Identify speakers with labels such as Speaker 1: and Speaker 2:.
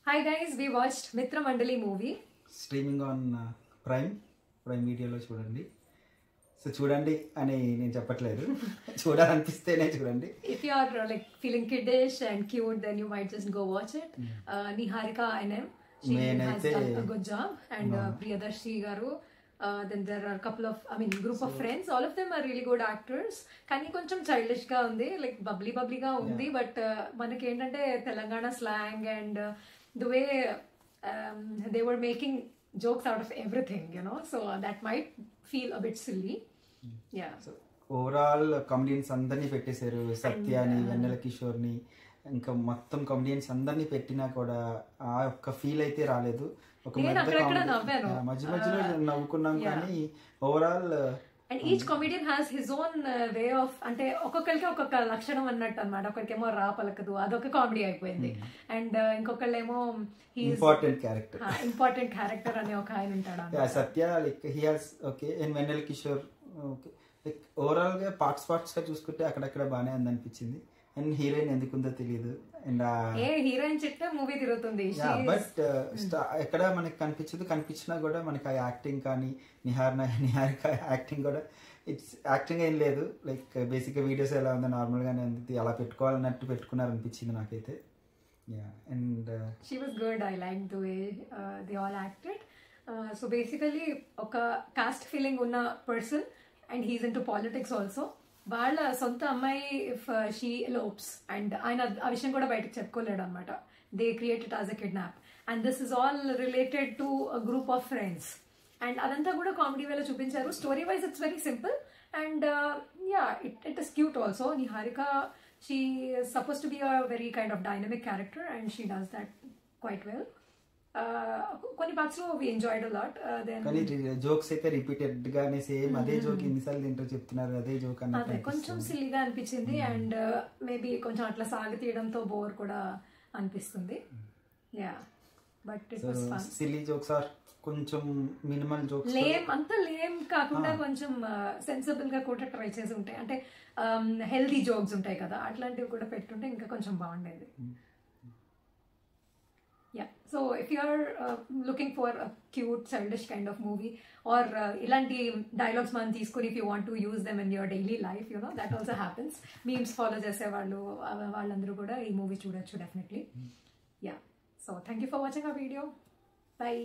Speaker 1: Hi guys, we watched Mitra Mandali movie.
Speaker 2: Streaming on Prime Video lo chudandi. So chudandi ani nenu cheppatledu. Chudalanipisteene chudandi.
Speaker 1: If you are like feeling kiddish and cute, then you might just go watch it. Niharika INM, she has done a good job, and Priyadarshi garu. Then there are a couple of, group of friends. All of them are really good actors. Kani koncham childish ga undi, like bubbly ga undi, but manaki entante Telangana slang and the way they were making jokes out of everything, so that might feel a bit silly. Yeah. So
Speaker 2: overall comedians అందరిని పెట్టేశారు. సత్యాని, వెన్నెల కిషోర్ని, ఇంకా మొత్తం comedians అందరినీ పెట్టినా కూడా ఆ ఒక్క feel అయితే రాలేదు. ఒక మధ్య మధ్యలో నవ్వుకున్నాం కానీ overall
Speaker 1: and each comedian has his own way of, అంటే ఒక్కొక్కరికి ఒక్కొక్క లక్షణం అన్నట్టు అనమాట. ఒకరికేమో రా పలకదు, అదొక కామెడీ అయిపోయింది. అండ్ ఇంకొకళ్ళేమో
Speaker 2: ఇంపార్టెంట్
Speaker 1: క్యారెక్టర్ అనే ఒక ఆయన ఉంటాడు.
Speaker 2: Satya like he has okay and Vennela Kishore okay like overall గా పార్ట్స్ గా చూసుకుంటే అక్కడక్కడ బాగానే అనిపించింది. అండ్ హీరోయిన్ ఎందుకుందో తెలియదు. అండ్
Speaker 1: హీరోయిన్ చెట్టు మూవీ తిరుగుతుంది,
Speaker 2: బట్ ఎక్కడ మనకి కనిపించినా కూడా మనకి ఆ యాక్టింగ్ కానీ నిహారిక యాక్టింగ్ కూడా ఇట్స్ యాక్టింగ్ ఏం లేదు. లైక్ బేసిక్ గా వీడియోస్ ఎలా ఉందో నార్మల్ గానే ఉంది, అలా పెట్టుకోవాలన్నట్టు పెట్టుకున్నారు అనిపించింది నాకైతే. And
Speaker 1: she was good. I like the way they all acted. So basically ఒక కాస్ట్ ఫీలింగ్ ఉన్న person and he's in to politics also. వాళ్ళ సొంత అమ్మాయి ఇఫ్ షీ ఎలోప్స్ అండ్ ఆయన ఆ విషయం కూడా బయటకు చెప్పుకోలేడు అనమాట. They created as a kidnap and this is all related to a group of friends. And అదంతా కూడా కామెడీ వేలో చూపించారు. Story wise it's very simple and it is cute also. Niharika, she is supposed to be a very kind of dynamic character and she does that quite well. కొన్ని parts లో we enjoyed a lot.
Speaker 2: కానీ jokes అయితే repeated గానే same అదే joke ఎన్నిసార్లు ఏంటో చెప్తున్నారు, అదే జోక్
Speaker 1: అన్నది కొంచెం సిల్లీగా అనిపించింది. అండ్ మేబీ కొంచెం అట్లా సాగి తీయడంతో బోర్ కూడా అనిపిస్తుంది. Yeah, but it was fun.
Speaker 2: Silly jokes or కొంచెం మినిమల్ జోక్స్,
Speaker 1: అంత లేమ్ కాకుండా కొంచెం సెన్సిబుల్ గా కూడా ట్రై చేసి ఉంటాయి. అంటే హెల్దీ జోక్స్ ఉంటాయి కదా, అట్లాంటివి కూడా పెట్టుంటే ఇంకా కొంచెం బాగుండేది. Yeah, so if you are looking for a cute, childish kind of movie or ilanti dialogues man teeskoni, if you want to use them in your daily life, that also happens. Memes follow chese vallandaru kuda ee movie chudochu definitely. Yeah, so thank you for watching our video. Bye.